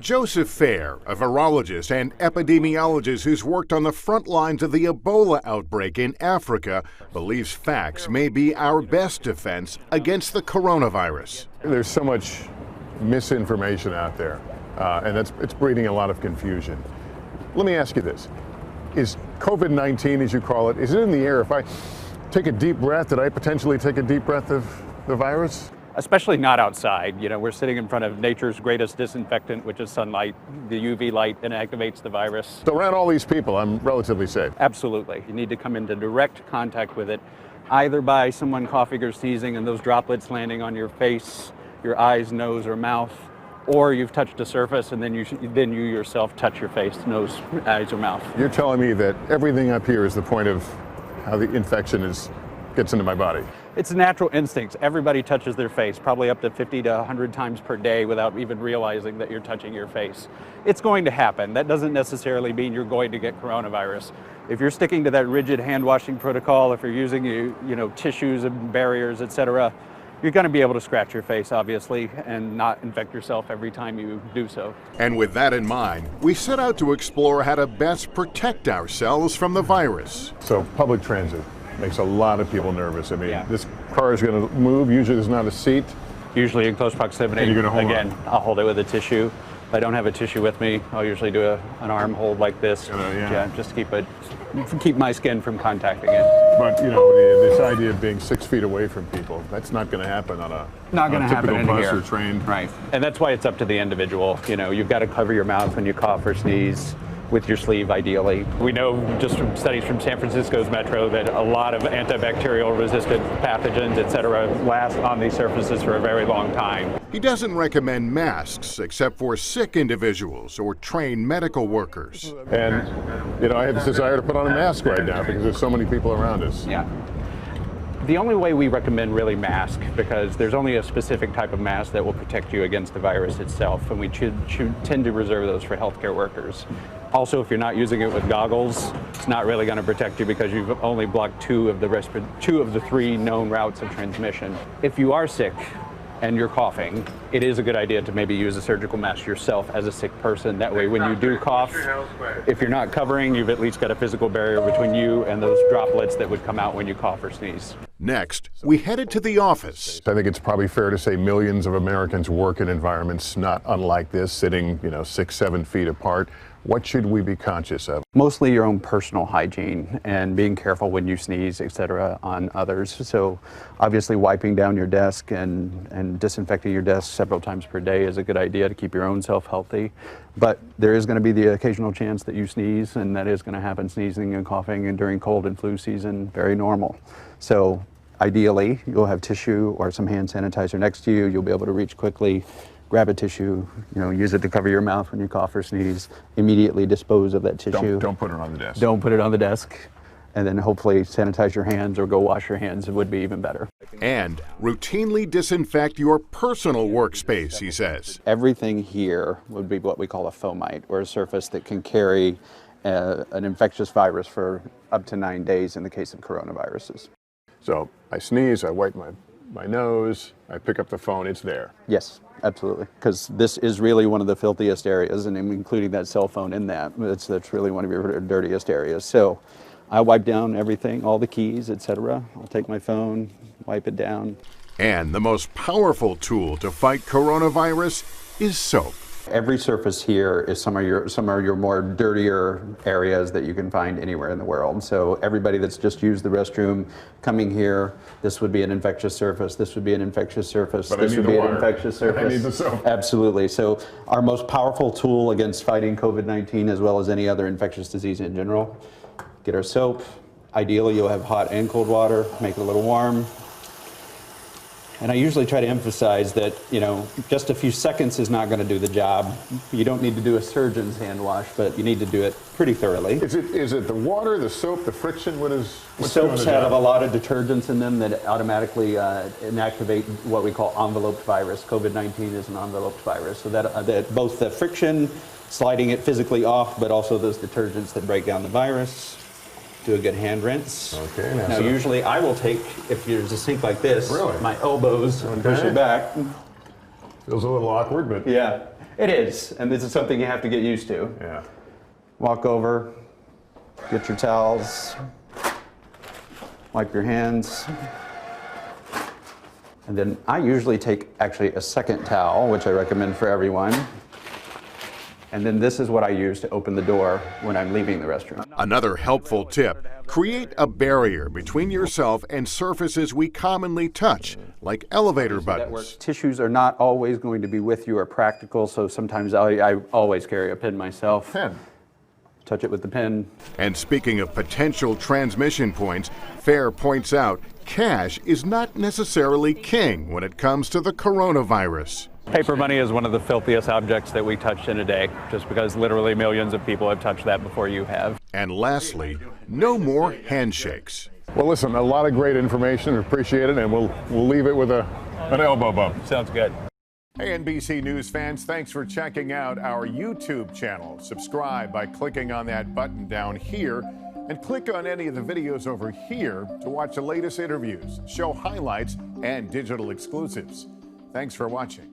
Joseph Fair, a virologist and epidemiologist who's worked on the front lines of the Ebola outbreak in Africa, believes facts may be our best defense against the coronavirus. There's so much misinformation out there, and it's breeding a lot of confusion. Let me ask you this. Is COVID-19, as you call it, is it in the air? If I take a deep breath, did I potentially take a deep breath of the virus? Especially not outside. You know, we're sitting in front of nature's greatest disinfectant, which is sunlight. The UV light inactivates the virus. So around all these people, I'm relatively safe. Absolutely. You need to come into direct contact with it, either by someone coughing or sneezing and those droplets landing on your face, your eyes, nose, or mouth, or you've touched a surface and then you yourself touch your face, nose, eyes, or mouth. You're telling me that everything up here is the point of how the infection gets into my body? It's natural instincts. Everybody touches their face, probably up to 50 to 100 times per day without even realizing that you're touching your face. It's going to happen. That doesn't necessarily mean you're going to get coronavirus. If you're sticking to that rigid hand washing protocol, if you're using tissues and barriers, etc., you're going to be able to scratch your face, obviously, and not infect yourself every time you do so. And with that in mind, we set out to explore how to best protect ourselves from the virus. So public transit makes a lot of people nervous. I mean, Yeah. This car is going to move. Usually there's not a seat. Usually in close proximity. And you're gonna hold Again, I'll hold it with a tissue. If I don't have a tissue with me, I'll usually do an arm hold like this. Just to keep my skin from contacting it. But this idea of being 6 feet away from people, that's not going to happen on a typical bus or train. Right. And that's why it's up to the individual. You know, you've got to cover your mouth when you cough or sneeze with your sleeve, ideally. We know just from studies from San Francisco's metro that a lot of antibacterial resistant pathogens, etc., last on these surfaces for a very long time. He doesn't recommend masks except for sick individuals or trained medical workers. And, I have this desire to put on a mask right now because there's so many people around us. Yeah. The only way we recommend really mask, because there's only a specific type of mask that will protect you against the virus itself, and we tend to reserve those for healthcare workers. Also, if you're not using it with goggles, it's not really going to protect you because you've only blocked two of the three known routes of transmission. If you are sick and you're coughing, it is a good idea to maybe use a surgical mask yourself as a sick person. That way, when you do cough, if you're not covering, you've at least got a physical barrier between you and those droplets that would come out when you cough or sneeze. Next, we headed to the office. I think it's probably fair to say millions of Americans work in environments not unlike this, sitting, 6-7 feet apart. What should we be conscious of? Mostly your own personal hygiene and being careful when you sneeze, etc., on others. So obviously wiping down your desk and disinfecting your desk several times per day is a good idea to keep your own self healthy. But there is going to be the occasional chance that you sneeze, and that is going to happen, sneezing and coughing, and during cold and flu season, very normal. So ideally, you'll have tissue or some hand sanitizer next to you. You'll be able to reach quickly, grab a tissue, use it to cover your mouth when you cough or sneeze, immediately dispose of that tissue. Don't put it on the desk. Don't put it on the desk. And then hopefully sanitize your hands or go wash your hands. It would be even better. And routinely disinfect your personal workspace, he says. Everything here would be what we call a fomite, or a surface that can carry an infectious virus for up to 9 days in the case of coronaviruses. So I sneeze, I wipe my nose, I pick up the phone, it's there. Yes, absolutely. Because this is really one of the filthiest areas, and including that cell phone in that, that's really one of your dirtiest areas. So I wipe down everything, all the keys, etc. I'll take my phone, wipe it down. And the most powerful tool to fight coronavirus is soap. Every surface here is some of your more dirtier areas that you can find anywhere in the world. So everybody that's just used the restroom coming here, this would be an infectious surface, this would be an infectious surface, this would be an infectious surface. I need the soap. Absolutely. So our most powerful tool against fighting COVID-19, as well as any other infectious disease in general, get our soap. Ideally, you'll have hot and cold water, make it a little warm. And I usually try to emphasize that, just a few seconds is not going to do the job. You don't need to do a surgeon's hand wash, but you need to do it pretty thoroughly. Is it the water, the soap, the friction? Soaps have a lot of detergents in them that automatically inactivate what we call enveloped virus. COVID-19 is an enveloped virus. So that both the friction, sliding it physically off, but also those detergents that break down the virus. Do a good hand rinse. Okay. Now usually I will take, if there's a sink like this, Really? my elbows and push it back. Feels a little awkward, but Yeah. It is, and this is something you have to get used to. Yeah. Walk over, get your towels, wipe your hands. And then I usually take actually a second towel, which I recommend for everyone. And then this is what I use to open the door when I'm leaving the restroom. Another helpful tip, create a barrier between yourself and surfaces we commonly touch, like elevator buttons. Tissues are not always going to be with you or practical, so sometimes I always carry a pen myself. Pen. Touch it with the pen. And speaking of potential transmission points, Fair points out cash is not necessarily king when it comes to the coronavirus. Paper money is one of the filthiest objects that we touch in a day, just because literally millions of people have touched that before you have. And lastly, no more handshakes. Well, listen, a lot of great information. Appreciate it, and we'll leave it with an elbow bump. Sounds good. Hey, NBC News fans, thanks for checking out our YouTube channel. Subscribe by clicking on that button down here, and click on any of the videos over here to watch the latest interviews, show highlights, and digital exclusives. Thanks for watching.